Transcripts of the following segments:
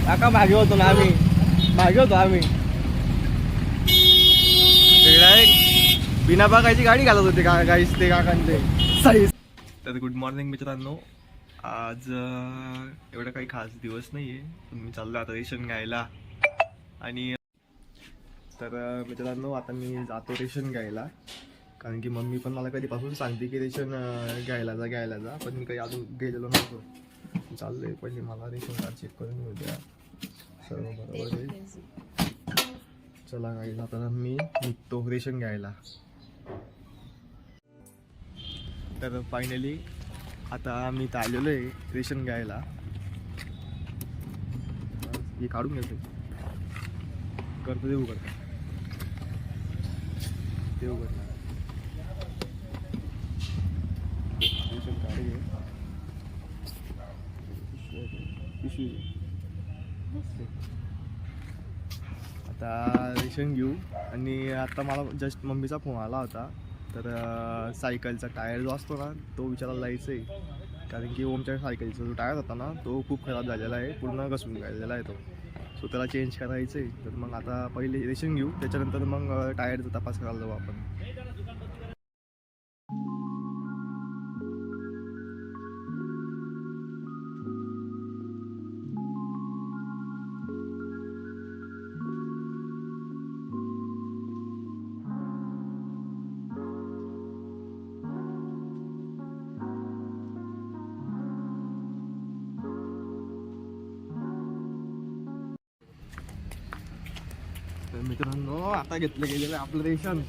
काका मागे होतो ना आम्ही, मागे होतो आम्ही. डायरेक्ट बिना बघायची गाडी घालत होते का गाईस ते काकांचे. तर गुड मॉर्निंग मित्रांनो. आज एवढा काही खास दिवस नाही आहे, पण मी चाललो आता रेशन घ्यायला. आणि तर मित्रांनो आता मी जातो रेशन घ्यायला, कारण की मम्मी पण मला कधीपासून सांगते की रेशन घ्यायला जा, पण मी काही अजून गेलेलो नव्हतो. चाललंय पहिले मला रेशन कार्ड चेक करून घेऊ द्या, सर्व बरोबर आहे. चला काही आता मी निघतो रेशन घ्यायला. तर फायनली आता मी आलेलो आहे रेशन घ्यायला. हे काढून घेतो, करतो देऊ करतो देऊ करतो रेशन कार्ड घे, पिशवी. आता रेशन घेऊ. आणि आता मला जस्ट मम्मीचा फोन आला होता, तर सायकलचा टायर जो असतो ना तो विचारायला जायचं आहे, कारण की ओमच्या सायकलचा जो टायर होता ना तो खूप खराब झालेला आहे, पूर्ण घसून गेलेला आहे तो. सो त्याला चेंज करायचं आहे. तर मग आता पहिले रेशन घेऊ, त्याच्यानंतर मग टायरचा तपास करायला जाऊ आपण. तर मित्रांनो आता घेतलं गेलेलं आहे आपलं रेशन.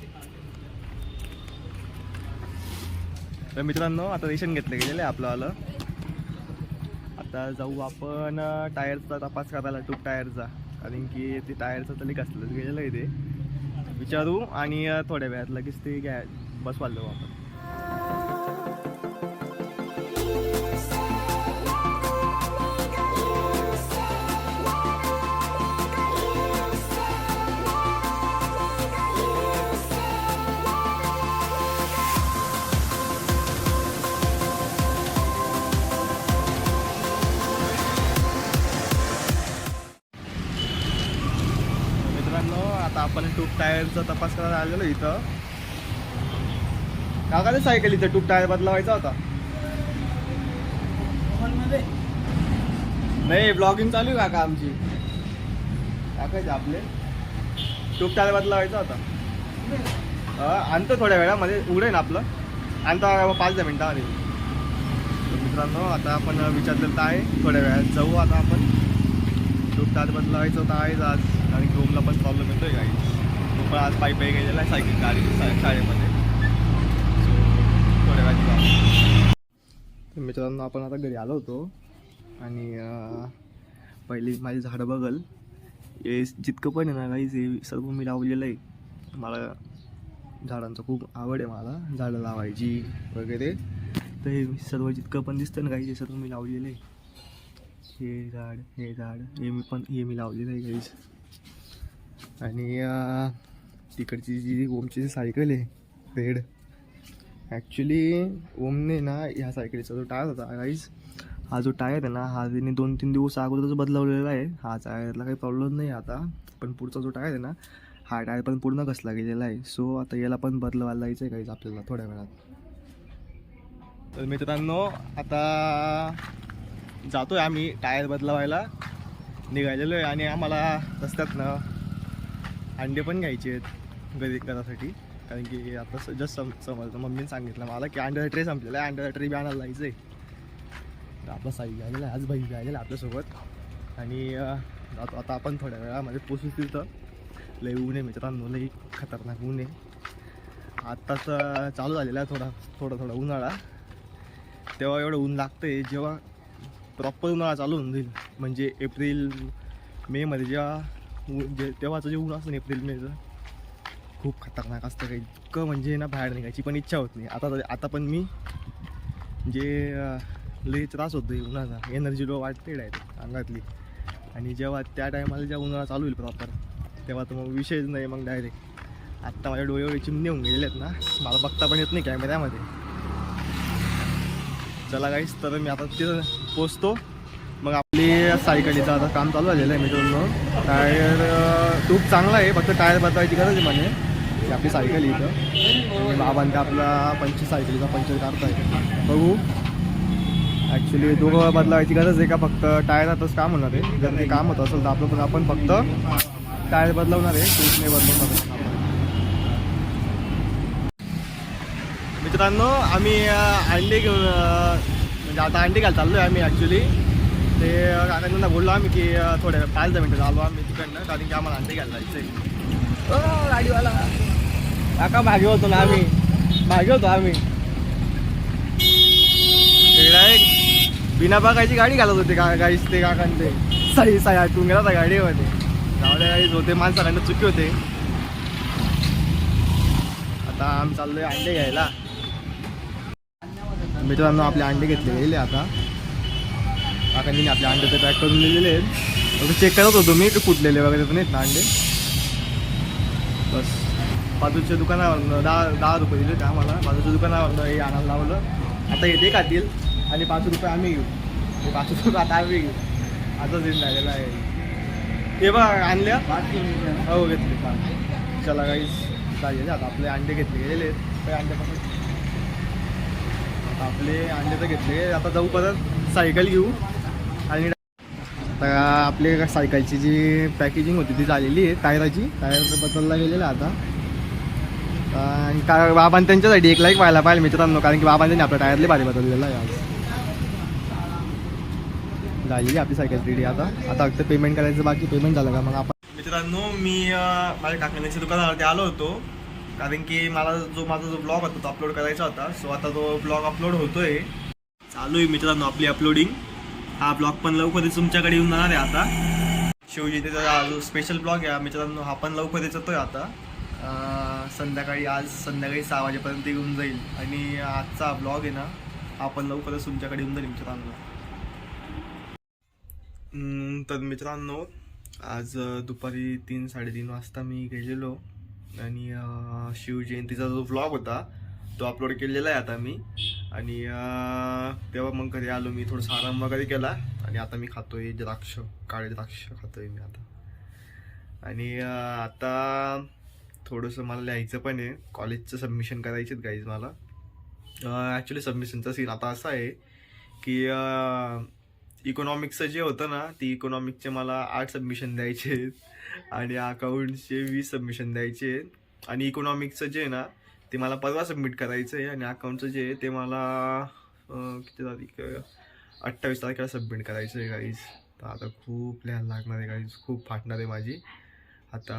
तर मित्रांनो आता रेशन घेतलं गेलेलं आहे आपलं आलं. आता जाऊ आपण टायरचा तपास करायला, ट्यूब टायरचा, कारण की ते टायरचं तर कसलंच गेलेलं आहे ते. विचारू आणि थोड्या वेळात लगेच ते बसवायला जाऊ आपण. आता आपण ट्यूब टायरचा तपास करायला आलेलो इथं. काका सायकल इथं ट्यूब टायर बदलावायचा होता. नाही ब्लॉगिंग चालू आहे काका आमची. टाकायचे आपले ट्यूब टायर बदलावायचा होता. आणतो थोड्या वेळामध्ये, उघडेन आपलं आणतो 5-10 मिनिटामध्ये. मित्रांनो आता आपण विचारलेलं आहे, थोड्या वेळात जाऊ. आता आपण ट्यूब टायर बदलावायचं होतं आहेच आज, कारण की ओमला पण प्रॉब्लेम येतोय काही. तो पण आज पायी गेलेला आहे सायकल गाडी शाळेमध्ये. सो थोड्या वेळात जाऊ. तर मित्रांनो आपण आता घरी आलो होतो, आणि पहिली माझी झाडं बघल हे जितकं पण आहे ना काहीच हे सर्व मी लावलेलं आहे. मला झाडांचं खूप आवड आहे, मला झाडं लावायची वगैरे. तर हे सर्व जितकं पण दिसतं ना काही हे सर्व मी लावलेलं आहे. हे झाड हे मी लावलेलं आहे काहीच. आणि तिकडची जी ओमची सायकल आहे रेड, ॲक्च्युली ओमने ना ह्या सायकलीचा जो टायर होता काहीच, हा जो टायर आहे ना हा तिने 2-3 दिवस अगोदरच बदलवलेला आहे. हा टायरला काही प्रॉब्लेम नाही आता, पण पुढचा जो टायर आहे ना हा टायर पण पूर्ण घसला गेलेला आहे. सो आता याला पण बदलवायला जायचं आहे काहीच आपल्याला थोड्या वेळात. तर मित्रांनो आता जातोय आम्ही टायर बदलवायला निघालेलो आहे. आणि आम्हाला रस्त्यात ना अंडे पण घ्यायचे आहेत घरी करासाठी, कारण की आता जस्ट समजलं मम्मीने सांगितलं मला की अंड्याचा ट्रे संपलेला आहे, अंड्याचा ट्रे बी आणायला जायचं आहे. तर आपला साई घ्यायला आहे, आज भाई घ्यायला आपल्यासोबत. आणि जातो आता आपण थोड्या वेळामध्ये पोचू तिथं. लई ऊन आहे मित्रांनो, लई खतरनाक ऊन आहे. आत्ताच चालू झालेला आहे थोडा उन्हाळा. तेव्हा एवढं ऊन लागतं आहे, जेव्हा प्रॉपर उन्हाळा चालू होऊन जाईल, म्हणजे एप्रिल मे मध्ये जेव्हा तेव्हाचं जे ऊन असतं ना एप्रिल मेचं खूप खतरनाक असतं. काही इतकं म्हणजे ना बाहेर निघायची पण इच्छा होत नाही. आता पण मी जे लई त्रास होतो उन्हाचा, एनर्जी लो वाटते डायरेक्ट अंगातली. आणि जेव्हा त्या टायमाला जेव्हा उन्हाळा चालू होईल प्रॉपर, तेव्हा तर मग विषयच नाही. मग डायरेक्ट आत्ता माझ्या डोळे एवढे चिमणे होऊन गेलेले आहेत ना, मला बघता पण येत नाही कॅमेऱ्यामध्ये. चला गाईस, तर मी आता तिथं पोचतो मग आपली सायकलीचं आता काम चालू झालेलं आहे मित्रांनो. टायर खूप चांगला आहे, फक्त टायर बदलायची गरज आहे म्हणे. ही आपली सायकल इथं आणि बाबांनी ते आपला सायकलीचा पंचर काढताय. बघू ॲक्च्युली दोघं बदलायची गरज आहे का फक्त टायरातच काम होणार आहे. जर ते काम होत असेल तर आपण फक्त टायर बदलवणार आहे, शूज नाही बदलवणार आहे. मित्रांनो आम्ही अंडे घेऊन म्हणजे आता अंडे घ्यायला चाललो आहे आम्ही. ॲक्च्युली ते काकांना बोललो आम्ही की थोड्या 5-10 मिनटं आलो आम्ही तिकडनं, कारण की आम्हाला अंडे घ्यायला जायचं आहे. गाडीवाला काका मागे होतो ना आम्ही, मागे होतो आम्ही. डायरेक्ट बिना बघायची गाडी घालत होते गाईस ते काकांचे. सही आटून गेला होता गाडीमध्ये. गावड्या गाईज होते, माणसाकडनं चुकी होते. आता आम्ही चाललोय अंडे घ्यायला. मित्रांनो आपले अंडे घेतले गेले आता. काकांनी आपले अंडे ते पॅक करून दिलेले आहेत. चेक करत होतो मी, फुटलेले वगैरे पण आहेत ना अंडे. बस बाजूच्या दुकानावर 10 रुपये दिले ते आम्हाला. बाजूच्या दुकानावर हे आणायला लावलं. आता हे ते खातील आणि 5 रुपये आम्ही घेऊ. हे 5 रुपये आता आम्ही घेऊ. आता दिन झालेला आहे. हे बघ आणल्या हो घेतले. चला काहीच चालेल. आता आपले अंडे घेतले गेलेले आहेत. काही अंड्यापासून आपले अंडे तर घेतले. आता जाऊ परत सायकल घेऊ. आणि आता आपले सायकलची जी पॅकेजिंग होती ती झालेली आहे. टायराची टायर बदलला गेलेला आता. आणि बाबांनी त्यांच्यासाठी एक लाईक व्हायला पाहिजे मित्रांनो, कारण की बाबांनी आपल्या टायरले भारी बदललेला आहे आज. झाली आपली सायकल रेडी. आता फक्त पेमेंट करायचं बाकी. पेमेंट झालं का मग आपण. मित्रांनो मी माझ्या काकांच्या दुकानावरती आलो होतो, कारण की मला माझा जो ब्लॉग होता तो अपलोड करायचा होता. सो आता तो ब्लॉग अपलोड होतोय, चालू आहे मित्रांनो आपली अपलोडिंग. हा ब्लॉग पण लवकरच तुमच्याकडे येऊन जाणार आहे आता. शिवजयंतीचा जो स्पेशल ब्लॉग आहे मित्रांनो, हा पण लवकरच येतोय आता. संध्याकाळी आज संध्याकाळी 6 वाजेपर्यंत येऊन जाईल. आणि आजचा ब्लॉग आहे ना, हा पण लवकरच तुमच्याकडे येऊन जाईल मित्रांनो. तर मित्रांनो आज दुपारी 3-3:30 वाजता मी गेलेलो आणि शिवजयंतीचा जो व्लॉग होता तो अपलोड केलेला आहे आता मी. आणि तेव्हा मग घरी आलो मी, थोडासा आराम वगैरे केला. आणि आता मी खातोय द्राक्ष, काळे द्राक्ष खातोय मी आता. आणि आता थोडंसं मला लिहायचं पण आहे. कॉलेजचं सबमिशन करायचे आहेत गाईज मला. ॲक्च्युली सबमिशनचा सीन आता असा आहे की इकॉनॉमिक्सचं जे होतं ना, ती इकॉनॉमिक्सचे मला 8 सबमिशन द्यायचे आहेत आणि अकाउंटचे 20 सबमिशन द्यायचे आहेत. आणि इकॉनॉमिक्सचं जे आहे ना ते मला परवा सबमिट करायचं आहे. आणि अकाउंटचं जे आहे ते मला किती तारीख 28 तारखेला सबमिट करायचं आहे गाईज. तर आता खूप लिहायला लागणार आहे गाईज, खूप फाटणार आहे माझी. आता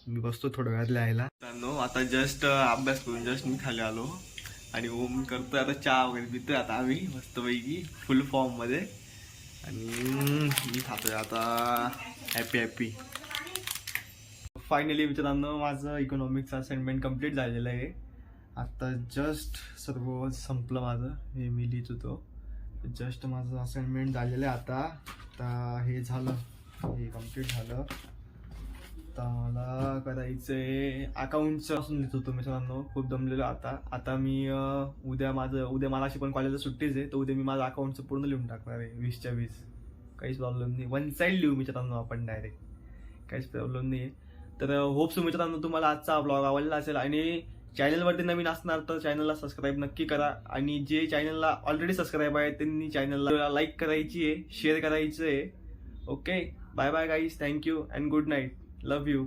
मी बसतो थोड्या वेळात लिहायला. आता जस्ट अभ्यास करून जस्ट मी खाली आलो आणि ओम करतोय आता चहा वगैरे पितोय आता आम्ही मस्तपैकी फुल फॉर्ममध्ये. आणि मी खातोय आता हॅपी. फायनली मित्रांनो माझं इकॉनॉमिक्सचं असाइनमेंट कंप्लीट झालेलं आहे. आता जस्ट सर्व संपलं माझं, हे मी लिहित होतो. जस्ट माझं असाइनमेंट झालेलं आहे आता हे झालं, हे कंप्लीट झालं. आता मला करायचं आहे अकाउंटचं असून लिहित होतो मित्रांनो, खूप दमलेलो आता मी उद्या मला अशी पण कॉलेजला सुट्टीच आहे. तर उद्या मी माझं अकाउंटचं पूर्ण लिहून टाकणार आहे 20च्या 20. काहीच प्रॉब्लेम नाही, 1 साईड लिहू मित्रांनो आपण डायरेक्ट, काहीच प्रॉब्लेम नाही. तर होप सो मित्रांनो तुम्हाला आजचा ब्लॉग आवडला असेल. आणि चॅनलवरती नवीन असणार तर चॅनलला सबस्क्राईब नक्की करा. आणि जे चॅनलला ऑलरेडी सबस्क्राईब आहे त्यांनी चॅनलला लाईक करायची आहे, शेअर करायचं आहे. Okay, bye bye guys, thank you and good night. Love you.